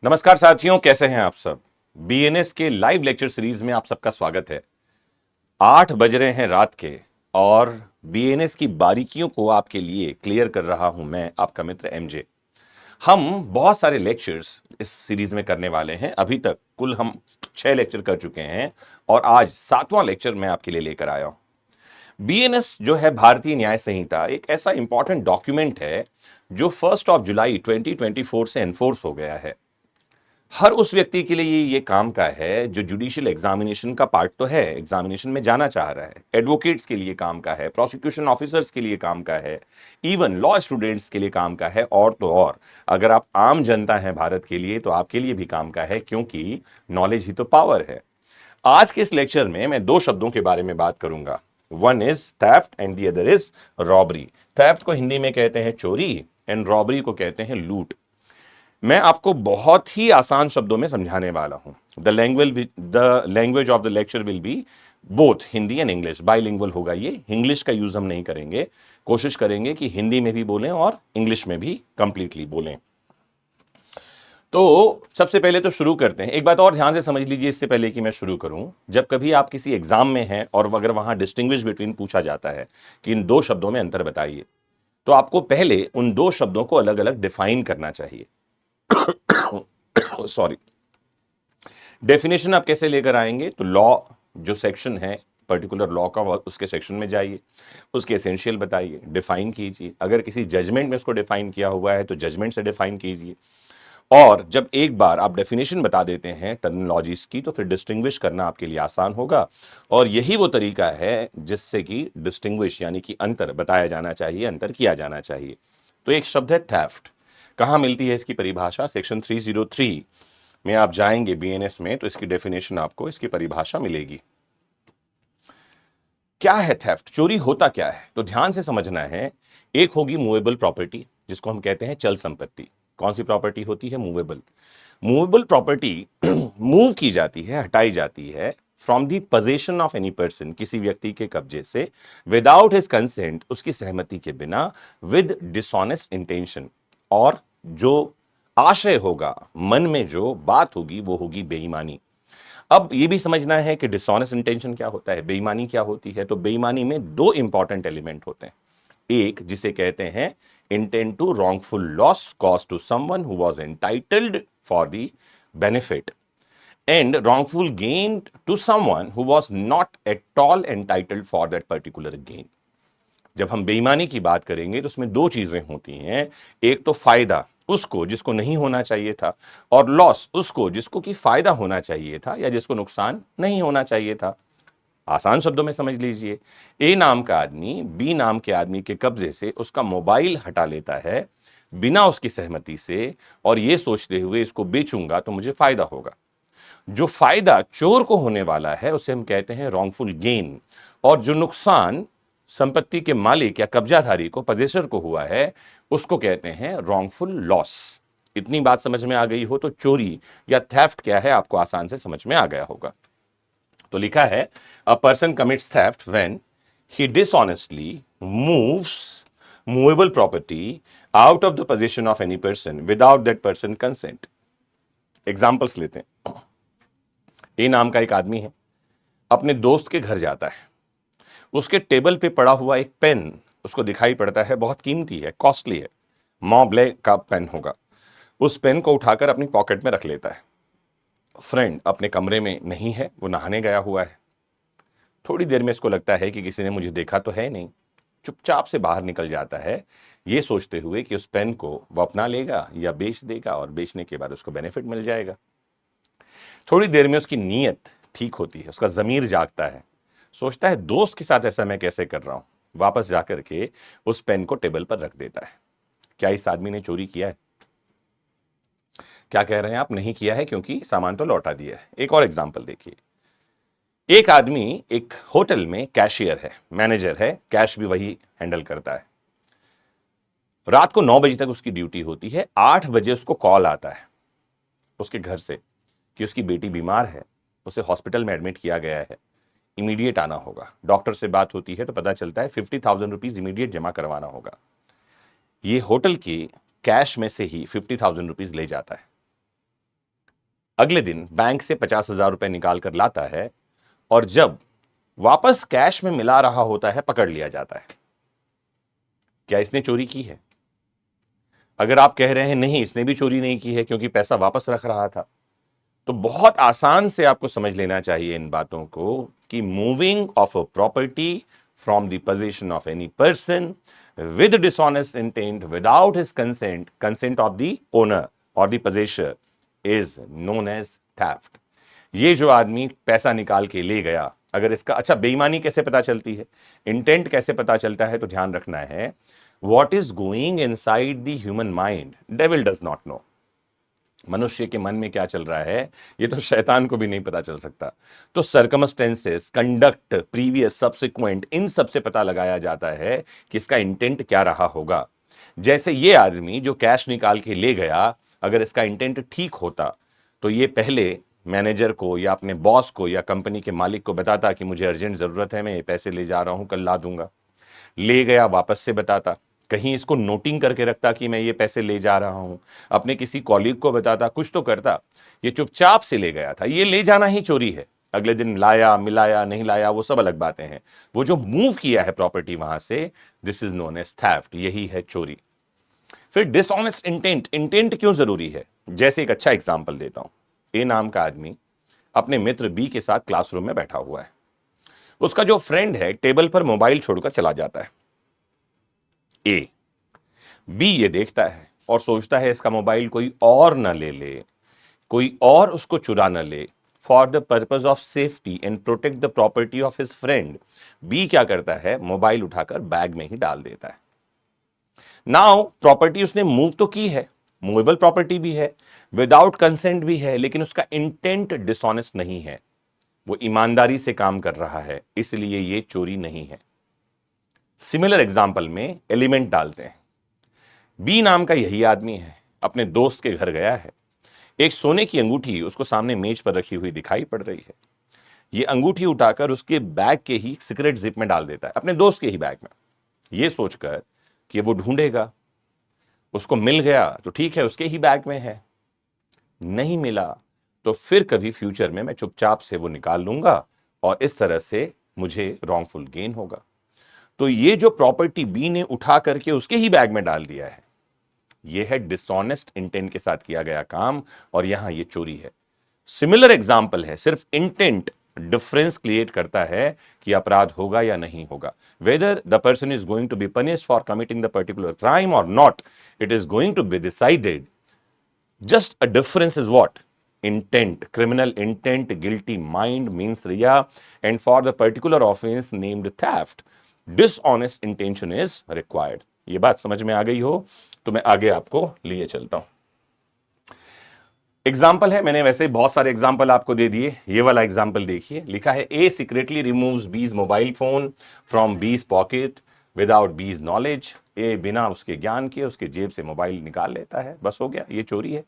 नमस्कार साथियों, कैसे हैं आप सब। बीएनएस के लाइव लेक्चर सीरीज में आप सबका स्वागत है। 8 बज रहे हैं रात के और बीएनएस की बारीकियों को आपके लिए क्लियर कर रहा हूं मैं, आपका मित्र एमजे। हम बहुत सारे लेक्चर्स इस सीरीज में करने वाले हैं। अभी तक कुल हम 6 लेक्चर कर चुके हैं और आज 7वां लेक्चर मैं आपके लिए लेकर आया हूं। बीएनएस जो है भारतीय न्याय संहिता, एक ऐसा इंपॉर्टेंट डॉक्यूमेंट है जो 1 जुलाई 2024 से एनफोर्स हो गया है। हर उस व्यक्ति के लिए ये काम का है जो जुडिशियल एग्जामिनेशन का पार्ट तो है, एग्जामिनेशन में जाना चाह रहा है। एडवोकेट्स के लिए काम का है, प्रोसिक्यूशन ऑफिसर्स के लिए काम का है, इवन लॉ स्टूडेंट्स के लिए काम का है, और तो और अगर आप आम जनता हैं भारत के लिए तो आपके लिए भी काम का है, क्योंकि नॉलेज ही तो पावर है। आज के इस लेक्चर में मैं 2 शब्दों के बारे में बात करूंगा। One is theft and the other is robbery. Theft को हिंदी में कहते हैं चोरी एंड रॉबरी को कहते हैं लूट। मैं आपको बहुत ही आसान शब्दों में समझाने वाला हूं। The language of the lecture will be both Hindi and English. Bilingual होगा ये, इंग्लिश का यूज हम नहीं करेंगे। कोशिश करेंगे कि हिंदी में भी बोलें और इंग्लिश में भी कंप्लीटली बोलें। तो सबसे पहले तो शुरू करते हैं। एक बात और ध्यान से समझ लीजिए इससे पहले कि मैं शुरू करूं। जब कभी आप किसी एग्जाम में हैं और अगर वहां डिस्टिंग्विश बिटवीन पूछा जाता है कि इन 2 शब्दों में अंतर बताइए, तो आपको पहले उन 2 शब्दों को अलग अलग डिफाइन करना चाहिए। सॉरी। डेफिनेशन आप कैसे लेकर आएंगे? तो लॉ जो सेक्शन है, पर्टिकुलर लॉ का, उसके सेक्शन में जाइए, उसके एसेंशियल बताइए, डिफाइन कीजिए। अगर किसी जजमेंट में उसको डिफाइन किया हुआ है तो जजमेंट से डिफाइन कीजिए। और जब एक बार आप डेफिनेशन बता देते हैं टर्मिनोलॉजीज की, तो फिर डिस्टिंग्विश करना आपके लिए आसान होगा। और यही वो तरीका है जिससे कि डिस्टिंग्विश यानी कि अंतर बताया जाना चाहिए, अंतर किया जाना चाहिए। तो एक शब्द है थेफ्ट। कहां मिलती है इसकी परिभाषा? सेक्शन 303 में आप जाएंगे बीएनएस में तो इसकी डेफिनेशन आपको, इसकी परिभाषा मिलेगी। क्या है थेफ्ट? चोरी होता क्या है? तो ध्यान से समझना है। एक होगी मूवेबल प्रॉपर्टी, जिसको हम कहते हैं चल संपत्ति। कौन सी प्रॉपर्टी होती है? मूवेबल। मूवेबल प्रॉपर्टी मूव की जाती है, हटाई जाती है from the possession of any person, किसी व्यक्ति के कब्जे से, विदाउट हिज कंसेंट, उसकी सहमति के बिना, विद डिसऑनेस्ट इंटेंशन, और जो आशय होगा, मन में जो बात होगी वो होगी बेईमानी। अब ये भी समझना है कि डिसऑनेस्ट इंटेंशन क्या होता है, बेईमानी क्या होती है। तो बेईमानी में 2 इंपॉर्टेंट एलिमेंट होते हैं। एक जिसे कहते हैं intent to wrongful loss caused to someone who was entitled for the benefit, and wrongful gain to someone who was not at all entitled for that particular gain। जब हम बेईमानी की बात करेंगे तो उसमें 2 चीजें होती हैं। एक तो फायदा उसको जिसको नहीं होना चाहिए था, और लॉस उसको जिसको कि फायदा होना चाहिए था या जिसको नुकसान नहीं होना चाहिए था। आसान शब्दों में समझ लीजिए, ए नाम का आदमी बी नाम के आदमी के कब्जे से उसका मोबाइल हटा लेता है बिना उसकी सहमति से, और यह सोचते हुए इसको बेचूंगा तो मुझे फायदा होगा। जो फायदा चोर को होने वाला है उसे हम कहते हैं रॉन्गफुल गेन, और जो नुकसान संपत्ति के मालिक या कब्जाधारी को, पजेसर को हुआ है, उसको कहते हैं रॉन्गफुल लॉस। इतनी बात समझ में आ गई हो तो चोरी या थेफ्ट क्या है आपको आसान से समझ में आ गया होगा। तो लिखा है a person commits theft when he dishonestly moves movable property out of the position of any person without that person consent. Examples लेते हैं। ए नाम का एक आदमी है, अपने दोस्त के घर जाता है। उसके टेबल पे पड़ा हुआ एक पेन उसको दिखाई पड़ता है बहुत कीमती है, कॉस्टली है, मॉब्ले का पेन होगा। उस पेन को उठाकर अपनी पॉकेट में रख लेता है। फ्रेंड अपने कमरे में नहीं है, वो नहाने गया हुआ है। थोड़ी देर में इसको लगता है कि किसी ने मुझे देखा तो है नहीं। चुपचाप से बाहर निकल जाता है, ये सोचते हुए कि उस पेन को वो अपना लेगा या बेच देगा, और बेचने के बाद उसको बेनिफिट मिल जाएगा। थोड़ी देर में उसकी नीयत ठीक होती है, उसका जमीर जागता है। सोचता है दोस्त के साथ ऐसा मैं कैसे कर रहा हूं। वापस जाकर के उस पेन को टेबल पर रख देता है। क्या इस आदमी ने चोरी किया है? क्या कह रहे हैं आप? नहीं किया है, क्योंकि सामान तो लौटा दिया है। एक और एग्जांपल देखिए। एक आदमी एक होटल में कैशियर है, मैनेजर है, कैश भी वही हैंडल करता है। रात को 9 बजे तक उसकी ड्यूटी होती है। 8 बजे उसको कॉल आता है उसके घर से कि उसकी बेटी बीमार है, उसे हॉस्पिटल में एडमिट किया गया है, इमीडिएट आना होगा। डॉक्टर से बात होती है तो पता चलता है 50,000 रुपीज इमीडिएट जमा करवाना होगा। ये होटल की कैश में से ही 50,000 रुपीज ले जाता है। अगले दिन बैंक से 50,000 रुपए निकाल कर लाता है और जब वापस कैश में मिला रहा होता है पकड़ लिया जाता है। क्या इसने चोरी की है? अगर आप कह रहे हैं नहीं, इसने भी चोरी नहीं की है क्योंकि पैसा वापस रख रहा था, तो बहुत आसान से आपको समझ लेना चाहिए इन बातों को कि moving of a property from the position of any person with dishonest intent without his consent of the owner और the possessor is known as theft. ये जो आदमी पैसा निकाल के ले गया, अगर इसका अच्छा बेईमानी कैसे पता चलती है, इंटेंट कैसे पता चलता है, तो ध्यान रखना है what is going inside the human mind devil does not know. मनुष्य के मन में क्या चल रहा है ये तो शैतान को भी नहीं पता चल सकता। तो सर्कमस्टेंसेस, कंडक्ट, प्रीवियस, सब्सिक्वेंट, इन सब से पता लगाया जाता है कि इसका इंटेंट क्या रहा होगा। जैसे ये आदमी जो कैश निकाल के ले गया, अगर इसका इंटेंट ठीक होता तो ये पहले मैनेजर को या अपने बॉस को या कंपनी के मालिक को बताता कि मुझे अर्जेंट जरूरत है, मैं ये पैसे ले जा रहा हूं, कल ला दूंगा। ले गया, वापस से बताता, कहीं इसको नोटिंग करके रखता कि मैं ये पैसे ले जा रहा हूं, अपने किसी कॉलीग को बताता, कुछ तो करता। ये चुपचाप से ले गया था, ये ले जाना ही चोरी है। अगले दिन लाया, मिलाया, नहीं लाया, वो सब अलग बातें हैं। वो जो मूव किया है प्रॉपर्टी वहां से, this is known as theft, यही है चोरी। फिर डिसऑनेस्ट इंटेंट, इंटेंट क्यों जरूरी है? जैसे एक अच्छा एग्जांपल देता हूं। ए नाम का आदमी अपने मित्र बी के साथ क्लासरूम में बैठा हुआ है। उसका जो फ्रेंड है टेबल पर मोबाइल छोड़कर चला जाता है। ए बी ये देखता है और सोचता है इसका मोबाइल कोई और ना ले ले, कोई और उसको चुरा ना ले। For the purpose of safety and protect the property of his friend, B क्या करता है, मोबाइल उठाकर बैग में ही डाल देता है। नाउ प्रॉपर्टी उसने मूव तो की है, मूवेबल प्रॉपर्टी भी है, विदाउट कंसेंट भी है, लेकिन उसका इंटेंट डिसऑनेस्ट नहीं है, वो ईमानदारी से काम कर रहा है, इसलिए ये चोरी नहीं है। सिमिलर एग्जाम्पल में एलिमेंट डालते हैं। बी नाम का यही आदमी है, अपने दोस्त के घर गया है। एक सोने की अंगूठी उसको सामने मेज पर रखी हुई दिखाई पड़ रही है। ये अंगूठी उठाकर उसके बैग के ही सिगरेट जिप में डाल देता है, अपने दोस्त के ही बैग में, ये सोचकर कि वो ढूंढेगा, उसको मिल गया तो ठीक है, उसके ही बैग में है। नहीं मिला तो फिर कभी फ्यूचर में मैं चुपचाप से वो निकाल लूंगा और इस तरह से मुझे रॉन्गफुल गेन होगा। तो ये जो प्रॉपर्टी बी ने उठा करके उसके ही बैग में डाल दिया है, ये है डिसऑनेस्ट इंटेंट के साथ किया गया काम, और यहां ये चोरी है। सिमिलर एग्जाम्पल है, सिर्फ इंटेंट डिफरेंस क्रिएट करता है कि अपराध होगा या नहीं होगा, whether the person is going to be punished for committing the particular crime और not, it is going to be decided. Just a difference is what, intent, criminal intent, guilty mind means riya, and for the particular offense named theft, dishonest intention is required। ये बात समझ में आ गई हो तो मैं आगे आपको लिए चलता हूं। एग्जाम्पल है, मैंने वैसे बहुत सारे एग्जाम्पल आपको दे दिए। ये वाला एग्जाम्पल देखिए, लिखा है ए सीक्रेटली रिमूव्स बीज मोबाइल फोन फ्रॉम बीज पॉकेट विदाउट बीज नॉलेज। ए बिना उसके ज्ञान के उसके जेब से मोबाइल निकाल लेता है, बस हो गया, ये चोरी है।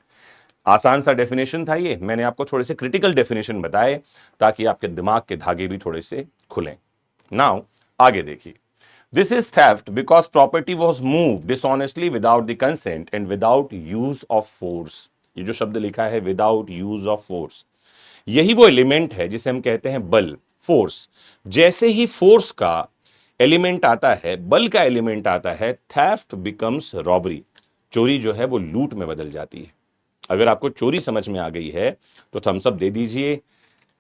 आसान सा डेफिनेशन था ये, मैंने आपको थोड़े से क्रिटिकल डेफिनेशन बताए ताकि आपके दिमाग के धागे भी थोड़े से खुलें। नाउ आगे देखिए, this is theft because property was move dishonestly without the consent and without use of force. ये जो शब्द लिखा है विदाउट यूज ऑफ फोर्स, यही वो एलिमेंट है जिसे हम कहते हैं बल, फोर्स। जैसे ही फोर्स का एलिमेंट आता है, बल का एलिमेंट आता है, थेफ्ट बिकम्स रॉबरी। चोरी जो है वो लूट में बदल जाती है। अगर आपको चोरी समझ में आ गई है तो थम्स अप दे दीजिए,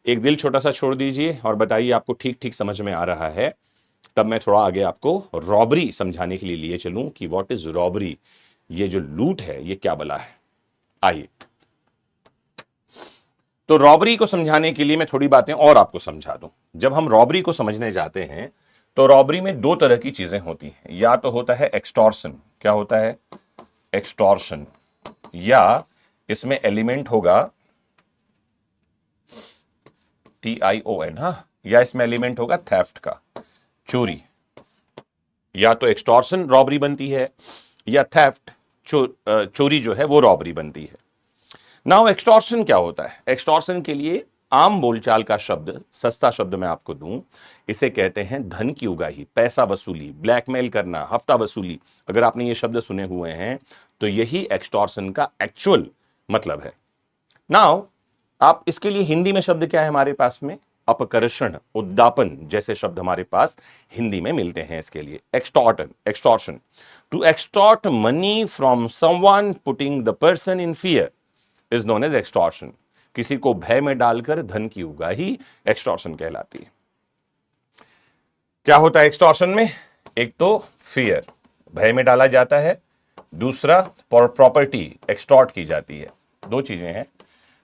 एक दिल छोटा सा छोड़ दीजिए और बताइए आपको ठीक ठीक समझ में आ रहा है। तब मैं थोड़ा आगे आपको रॉबरी समझाने के लिए चलूं कि व्हाट इज रॉबरी, ये जो लूट है ये क्या बला है। आइए, तो रॉबरी को समझाने के लिए मैं थोड़ी बातें और आपको समझा दूं। जब हम रॉबरी को समझने जाते हैं तो रॉबरी में दो तरह की चीजें होती हैं, या तो होता है एक्सटॉर्शन। क्या होता है? एक्सटॉर्शन। या इसमें एलिमेंट होगा TION, हाँ, या इसमें एलिमेंट होगा थेफ्ट का, चोरी। या तो एक्सटॉर्शन रॉबरी बनती है या थेफ्ट चोरी जो है वो रॉबरी बनती है। नाउ एक्सटॉर्शन क्या होता है? एक्सटॉर्शन के लिए आम बोलचाल का शब्द, सस्ता शब्द मैं आपको दूं, इसे कहते हैं धन की उगाही, पैसा वसूली, ब्लैकमेल करना, हफ्ता वसूली। अगर आपने ये शब्द सुने हुए हैं तो यही एक्सटॉर्शन का एक्चुअल मतलब है। नाउ आप इसके लिए हिंदी में शब्द क्या है हमारे पास में? अपकर्षण, उद्दापन जैसे शब्द हमारे पास हिंदी में मिलते हैं इसके लिए। Extortion, to extort money from someone putting the person in fear is known as extortion. किसी को भय में डालकर धन की उगाही एक्सटॉर्शन कहलाती है। क्या होता है एक्सटॉर्शन में? एक तो फियर, भय में डाला जाता है, दूसरा प्रॉपर्टी एक्सटॉर्ट की जाती है। दो चीजें हैं,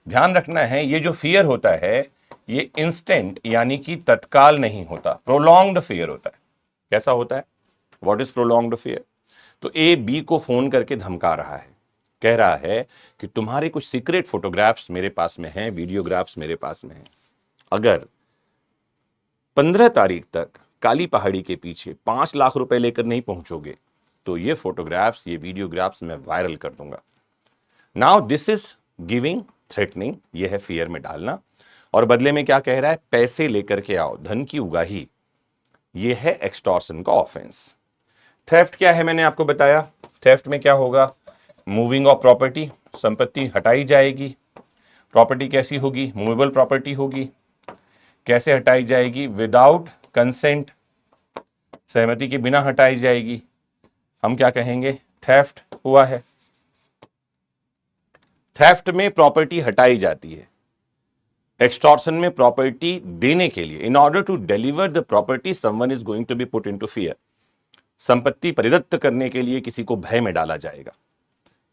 ध्यान रखना है। ये जो फियर होता है ये इंस्टेंट यानी कि तत्काल नहीं होता, प्रोलॉन्ग्ड फियर होता है। कैसा होता है? What is prolonged fear? तो ए बी को फोन करके धमका रहा है, कह रहा है कि तुम्हारे कुछ सीक्रेट फोटोग्राफ्स मेरे पास में हैं, वीडियोग्राफ्स मेरे पास में हैं, अगर 15 तारीख तक काली पहाड़ी के पीछे 5 लाख रुपए लेकर नहीं पहुंचोगे तो ये फोटोग्राफ्स, ये वीडियोग्राफ्स मैं वायरल कर दूंगा। Now this is giving, threatening, ये है फियर में डालना। और बदले में क्या कह रहा है? पैसे लेकर के आओ, धन की उगाही। ये है एक्सटॉर्शन का ऑफेंस। थेफ्ट क्या है मैंने आपको बताया। थेफ्ट में क्या होगा? मूविंग ऑफ प्रॉपर्टी, संपत्ति हटाई जाएगी। प्रॉपर्टी कैसी होगी? मूवेबल प्रॉपर्टी होगी। कैसे हटाई जाएगी? विदाउट कंसेंट, सहमति के बिना हटाई जाएगी। हम क्या कहेंगे? थेफ्ट हुआ है। थेफ्ट में प्रॉपर्टी हटाई जाती है, एक्सटॉर्शन में प्रॉपर्टी देने के लिए, in order to deliver the property someone is going to be put into fear, संपत्ति परिदत्त करने के लिए किसी को भय में डाला जाएगा।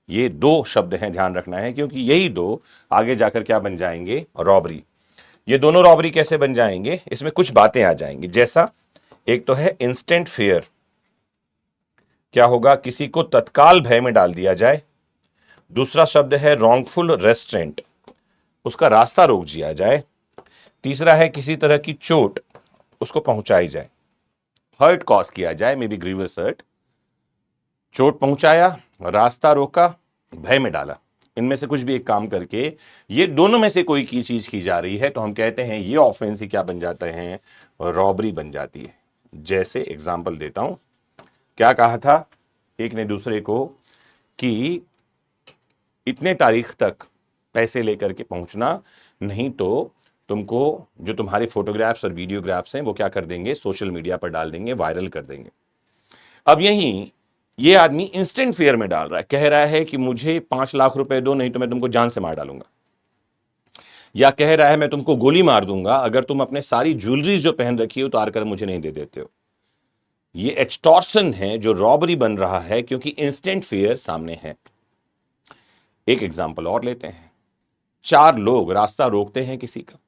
ये दो शब्द हैं, ध्यान रखना है, क्योंकि यही दो आगे जाकर क्या बन जाएंगे? रॉबरी। ये दोनों रॉबरी कैसे बन जाएंगे? इसमें कुछ बातें आ जाएंगी, जैसा एक तो है इंस्टेंट फियर, क्या होगा? किसी को तत्काल भय में डाल दिया जाए। दूसरा शब्द है रॉन्गफुल रेस्ट्रेंट, उसका रास्ता रोक दिया जाए। तीसरा है किसी तरह की चोट उसको पहुंचाई जाए, हर्ट कॉज किया जाए, मे बी ग्रीवियस हर्ट। चोट पहुंचाया, रास्ता रोका, भय में डाला, इनमें से कुछ भी एक काम करके ये दोनों में से कोई की चीज की जा रही है तो हम कहते हैं ये ऑफेंस ही क्या बन जाते हैं? रॉबरी बन जाती है। जैसे एग्जाम्पल देता हूं, क्या कहा था एक ने दूसरे को कि इतने तारीख तक पैसे लेकर के पहुंचना, नहीं तो तुमको जो तुम्हारे फोटोग्राफ्स और वीडियोग्राफ्स हैं वो क्या कर देंगे? सोशल मीडिया पर डाल देंगे, वायरल कर देंगे। अब यही ये आदमी इंस्टेंट फेयर में डाल रहा है, कह रहा है कि मुझे 5 लाख रुपए दो, नहीं तो मैं तुमको जान से मार डालूंगा। या कह रहा है मैं तुमको गोली मार दूंगा अगर तुम अपने सारी ज्वेलरी जो पहन रखी हो उतार कर मुझे नहीं दे देते हो। ये एक्सटॉर्शन है जो रॉबरी बन रहा है, क्योंकि इंस्टेंट फेयर सामने है। एक एग्जाम्पल और लेते हैं। 4 लोग रास्ता रोकते हैं किसी का,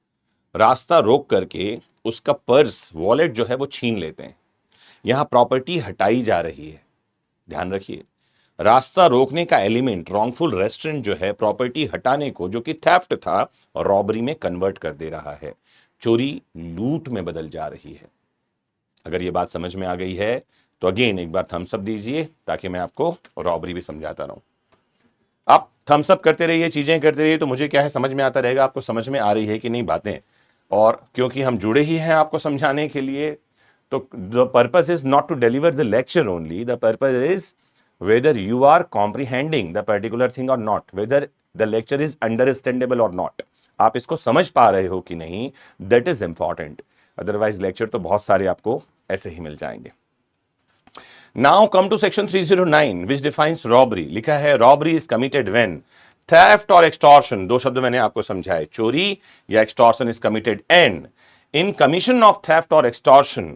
रास्ता रोक करके उसका पर्स, वॉलेट जो है वो छीन लेते हैं। यहां प्रॉपर्टी हटाई जा रही है, ध्यान रखिए। रास्ता रोकने का एलिमेंट रॉन्गफुल रेस्ट्रेंट जो है, प्रॉपर्टी हटाने को जो कि थेफ्ट था, रॉबरी में कन्वर्ट कर दे रहा है, चोरी लूट में बदल जा रही है। अगर ये बात समझ में आ गई है तो अगेन एक बार थम्स अप दीजिए ताकि मैं आपको रॉबरी भी समझाता रहूं। आप थम्स अप करते रहिए, चीजें करते रहिए, तो मुझे क्या है समझ में आता रहेगा आपको समझ में आ रही है कि नहीं बातें। और क्योंकि हम जुड़े ही हैं आपको समझाने के लिए, तो the purpose is not to deliver the lecture only, the purpose is whether you are comprehending the particular thing or not, whether the lecture is understandable or not, आप इसको समझ पा रहे हो कि नहीं, that is important। Otherwise lecture तो बहुत सारे आपको ऐसे ही मिल जाएंगे। Now come to section 309 which defines robbery। लिखा है robbery is committed when theft or extortion, दो शब्द मैंने आपको समझाए, चोरी या extortion is committed and in commission of theft or extortion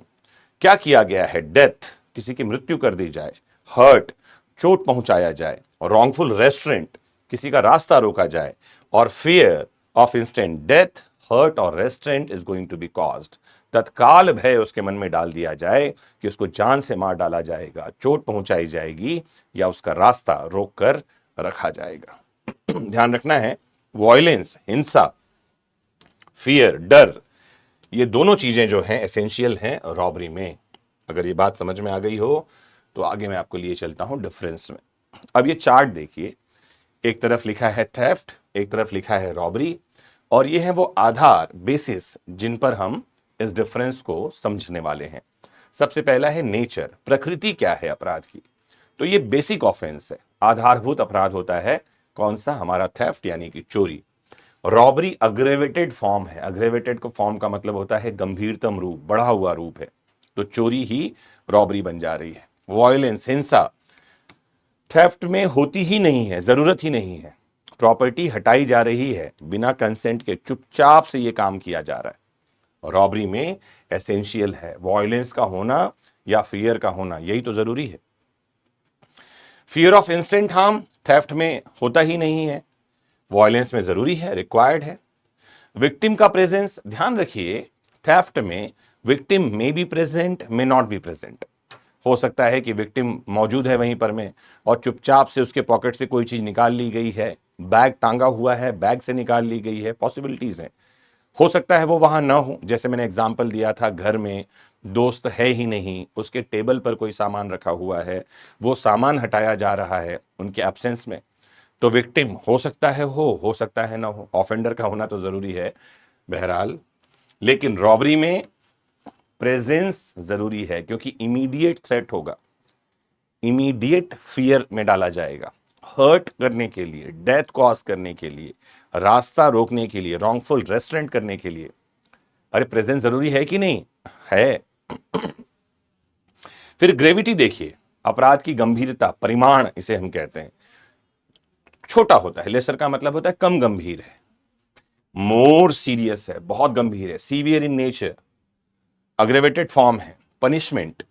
क्या किया गया है? डेथ, किसी की मृत्यु कर दी जाए, हर्ट, चोट पहुंचाया जाए, और रॉन्गफुल रेस्ट्रेंट, किसी का रास्ता रोका जाए, और fear of instant death, hurt और restraint is going to be caused, तत्काल भय उसके मन में डाल दिया जाए कि उसको जान से मार डाला जाएगा, चोट पहुंचाई जाएगी, या उसका रास्ता रोक कर रखा जाएगा। ध्यान रखना है, वॉयलेंस, हिंसा, फियर, डर, ये दोनों चीजें जो हैं एसेंशियल हैं रॉबरी में। अगर ये बात समझ में आ गई हो तो आगे मैं आपको लिए चलता हूं डिफरेंस में। अब ये चार्ट देखिए, एक तरफ लिखा है थेफ्ट, एक तरफ लिखा है रॉबरी, और ये है वो आधार, बेसिस, जिन पर हम इस डिफरेंस को समझने वाले हैं। सबसे पहला है नेचर, प्रकृति क्या है अपराध की। तो ये बेसिक ऑफेंस है, आधारभूत अपराध होता है कौन सा? हमारा थेफ्ट यानी कि चोरी। रॉबरी अग्रेवेटेड फॉर्म है। अग्रेवेटेड को फॉर्म का मतलब होता है गंभीरतम रूप, बढ़ा हुआ रूप है, तो चोरी ही रॉबरी बन जा रही है। वायलेंस, हिंसा थेफ्ट में होती ही नहीं है, जरूरत ही नहीं है। प्रॉपर्टी हटाई जा रही है बिना कंसेंट के, चुपचाप से ये काम किया जा रहा है। रॉबरी में एसेंशियल है वायलेंस का होना या फियर का होना, यही तो जरूरी है। Fear of instant harm theft में होता ही नहीं है, वायलेंस में जरूरी है, रिक्वायर्ड है। विक्टिम का प्रेजेंस, ध्यान रखिए थेफ्ट में victim may be present, may not be present. हो सकता है कि विक्टिम मौजूद है वहीं पर में और चुपचाप से उसके पॉकेट से कोई चीज निकाल ली गई है, बैग टांगा हुआ है, बैग से निकाल ली गई है, पॉसिबिलिटीज हैं। हो सकता है वो वहां ना हो, जैसे मैंने एग्जाम्पल दिया था, घर में दोस्त है ही नहीं, उसके टेबल पर कोई सामान रखा हुआ है, वो सामान हटाया जा रहा है उनके एब्सेंस में, तो विक्टिम हो सकता है हो सकता है ना हो, ऑफेंडर का होना तो जरूरी है बहरहाल। लेकिन रॉबरी में प्रेजेंस जरूरी है क्योंकि इमीडिएट थ्रेट होगा, इमीडिएट फियर में डाला जाएगा, हर्ट करने के लिए, डेथ कॉज करने के लिए, रास्ता रोकने के लिए, रॉन्गफुल रेस्टोरेंट करने के लिए। अरे प्रेजेंस जरूरी है कि नहीं है। फिर ग्रेविटी देखिए, अपराध की गंभीरता, परिमाण इसे हम कहते हैं, छोटा होता है। लेसर का मतलब होता है कम गंभीर है, मोर सीरियस है, बहुत गंभीर है, सीवियर इन नेचर, अग्रेवेटेड फॉर्म है। पनिशमेंट,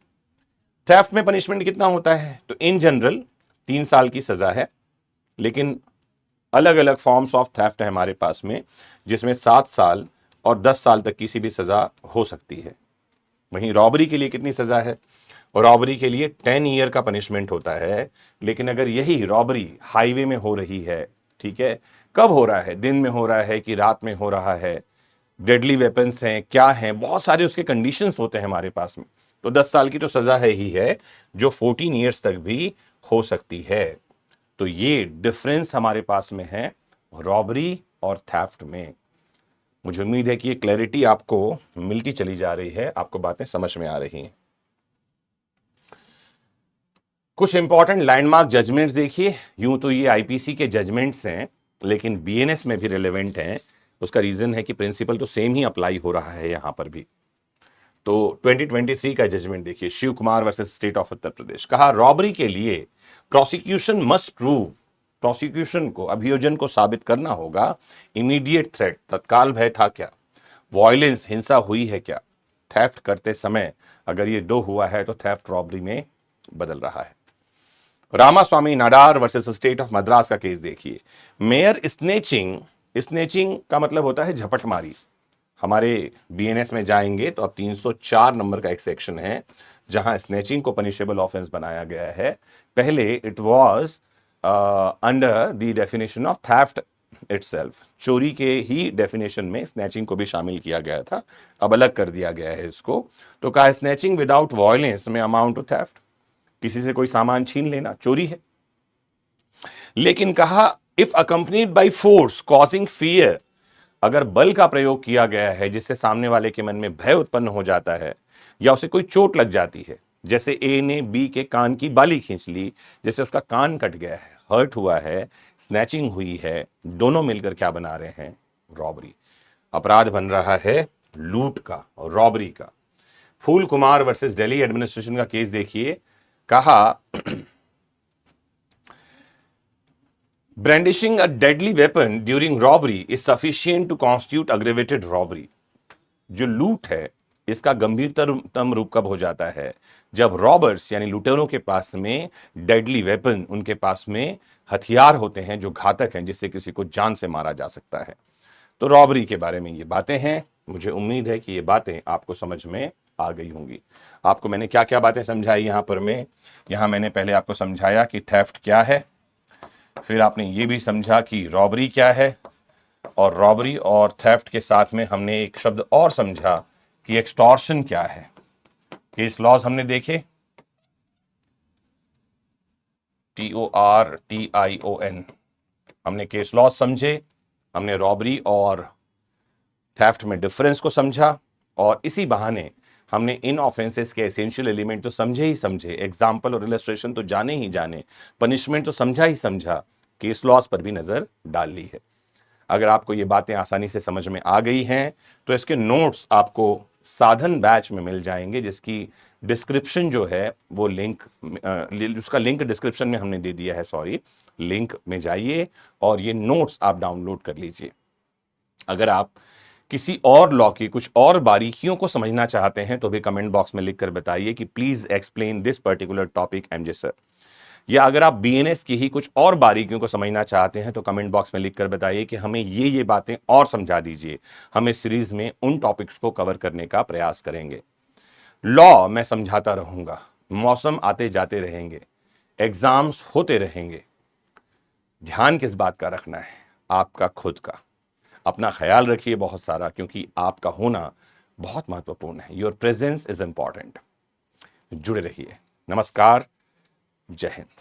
थेफ्ट में पनिशमेंट कितना होता है, तो इन जनरल 3 साल की सजा है, लेकिन अलग अलग फॉर्म्स ऑफ थेफ्ट है हमारे पास में, जिसमें 7 साल और 10 साल तक किसी भी सजा हो सकती है। वहीं रॉबरी के लिए कितनी सजा है, और रॉबरी के लिए 10 ईयर का पनिशमेंट होता है। लेकिन अगर यही रॉबरी हाईवे में हो रही है, ठीक है, कब हो रहा है, दिन में हो रहा है कि रात में हो रहा है, डेडली वेपन्स हैं, क्या हैं, बहुत सारे उसके कंडीशंस होते हैं हमारे पास में, तो 10 साल की तो सजा है ही है, जो 14 ईयर्स तक भी हो सकती है। तो ये डिफरेंस हमारे पास में है रॉबरी और थेफ्ट में। मुझे उम्मीद है कि ये क्लैरिटी आपको मिलती चली जा रही है, आपको बातें समझ में आ रही हैं। कुछ इंपॉर्टेंट लैंडमार्क जजमेंट्स देखिए। यूं तो ये आईपीसी के जजमेंट्स हैं, लेकिन बीएनएस में भी रिलेवेंट हैं। उसका रीजन है कि प्रिंसिपल तो सेम ही अप्लाई हो रहा है यहां पर भी। तो 2023 का जजमेंट देखिए, Shiv Kumar versus state of Uttar Pradesh. कहा रॉबरी के लिए प्रोसिक्यूशन मस्ट प्रूव, प्रोसिक्यूशन को, अभियोजन को साबित करना होगा इमीडिएट थ्रेट, तत्काल भय था क्या, वायलेंस, हिंसा हुई है क्या, थेफ्ट करते समय अगर ये दो हुआ है तो थेफ्ट रॉबरी में बदल रहा है। Ramaswamy Nadar versus state of Madras का केस देखिए। मेयर स्नेचिंग, स्नेचिंग का मतलब होता है झपटमारी। हमारे बीएनएस में जाएंगे तो अब 304 नंबर का एक सेक्शन है जहां स्नेचिंग को पनिशेबल ऑफेंस बनाया गया है। पहले it was under the definition of theft itself, चोरी के ही डेफिनेशन में स्नैचिंग को भी शामिल किया गया था, अब अलग कर दिया गया है इसको। तो कहा स्नैचिंग विदाउट वायलेंस में अमाउंट टू थेफ्ट, किसी से कोई सामान छीन लेना चोरी है। लेकिन कहा if accompanied by force causing fear, अगर बल का प्रयोग किया गया है जिससे सामने वाले के मन में भय उत्पन्न हो जाता है या उसे कोई चोट लग जाती है, जैसे ए ने बी के कान की बाली खींच ली, जैसे उसका कान कट गया है, हर्ट हुआ है, स्नैचिंग हुई है, दोनों मिलकर क्या बना रहे हैं, रॉबरी। अपराध बन रहा है लूट का और रॉबरी का। फूल कुमार वर्सेस दिल्ली एडमिनिस्ट्रेशन का केस देखिए। कहा brandishing a deadly weapon during robbery is sufficient to constitute aggravated robbery। जो लूट है इसका गंभीरतम रूप कब हो जाता है, जब रॉबर्स यानी लुटेरों के पास में डेडली वेपन, उनके पास में हथियार होते हैं जो घातक हैं, जिससे किसी को जान से मारा जा सकता है। तो रॉबरी के बारे में ये बातें हैं। मुझे उम्मीद है कि ये बातें आपको समझ में आ गई होंगी। आपको मैंने क्या क्या बातें समझाई यहां पर मैं, यहां मैंने पहले आपको समझाया कि थेफ्ट क्या है, फिर आपने ये भी समझा कि रॉबरी क्या है, और रॉबरी और थेफ्ट के साथ में हमने एक शब्द और समझा कि एक्सटॉर्शन क्या है। केस लॉज हमने देखे, TORTION, हमने केस लॉज समझे, हमने रॉबरी और थेफ्ट में डिफरेंस को समझा, और इसी बहाने हमने इन ऑफेंसेस के एसेंशियल एलिमेंट तो समझे ही समझे, एग्जाम्पल और इलस्ट्रेशन तो जाने ही जाने, पनिशमेंट तो समझा ही समझा, केस लॉस पर भी नजर डाल ली है। अगर आपको ये बातें आसानी से समझ में आ गई हैं तो इसके नोट्स आपको साधन बैच में मिल जाएंगे, जिसकी डिस्क्रिप्शन जो है वो लिंक, उसका लिंक डिस्क्रिप्शन में हमने दे दिया है, सॉरी, लिंक में जाइए और ये नोट्स आप डाउनलोड कर लीजिए। अगर आप किसी और लॉ की कुछ और बारीकियों को समझना चाहते हैं तो भी कमेंट बॉक्स में लिखकर बताइए कि please explain this particular topic MJ sir. या अगर आप बीएनएस की ही कुछ और बारीकियों को समझना चाहते हैं तो कमेंट बॉक्स में लिखकर बताइए कि हमें ये बातें और समझा दीजिए। हम इस सीरीज में उन टॉपिक्स को कवर करने का प्रयास करेंगे। लॉ मैं समझाता रहूंगा, मौसम आते जाते रहेंगे, एग्जाम्स होते रहेंगे। ध्यान किस बात का रखना है? आपका खुद का। अपना ख्याल रखिए बहुत सारा, क्योंकि आपका होना बहुत महत्वपूर्ण है। Your presence is important. जुड़े रहिए। नमस्कार। जय हिंद।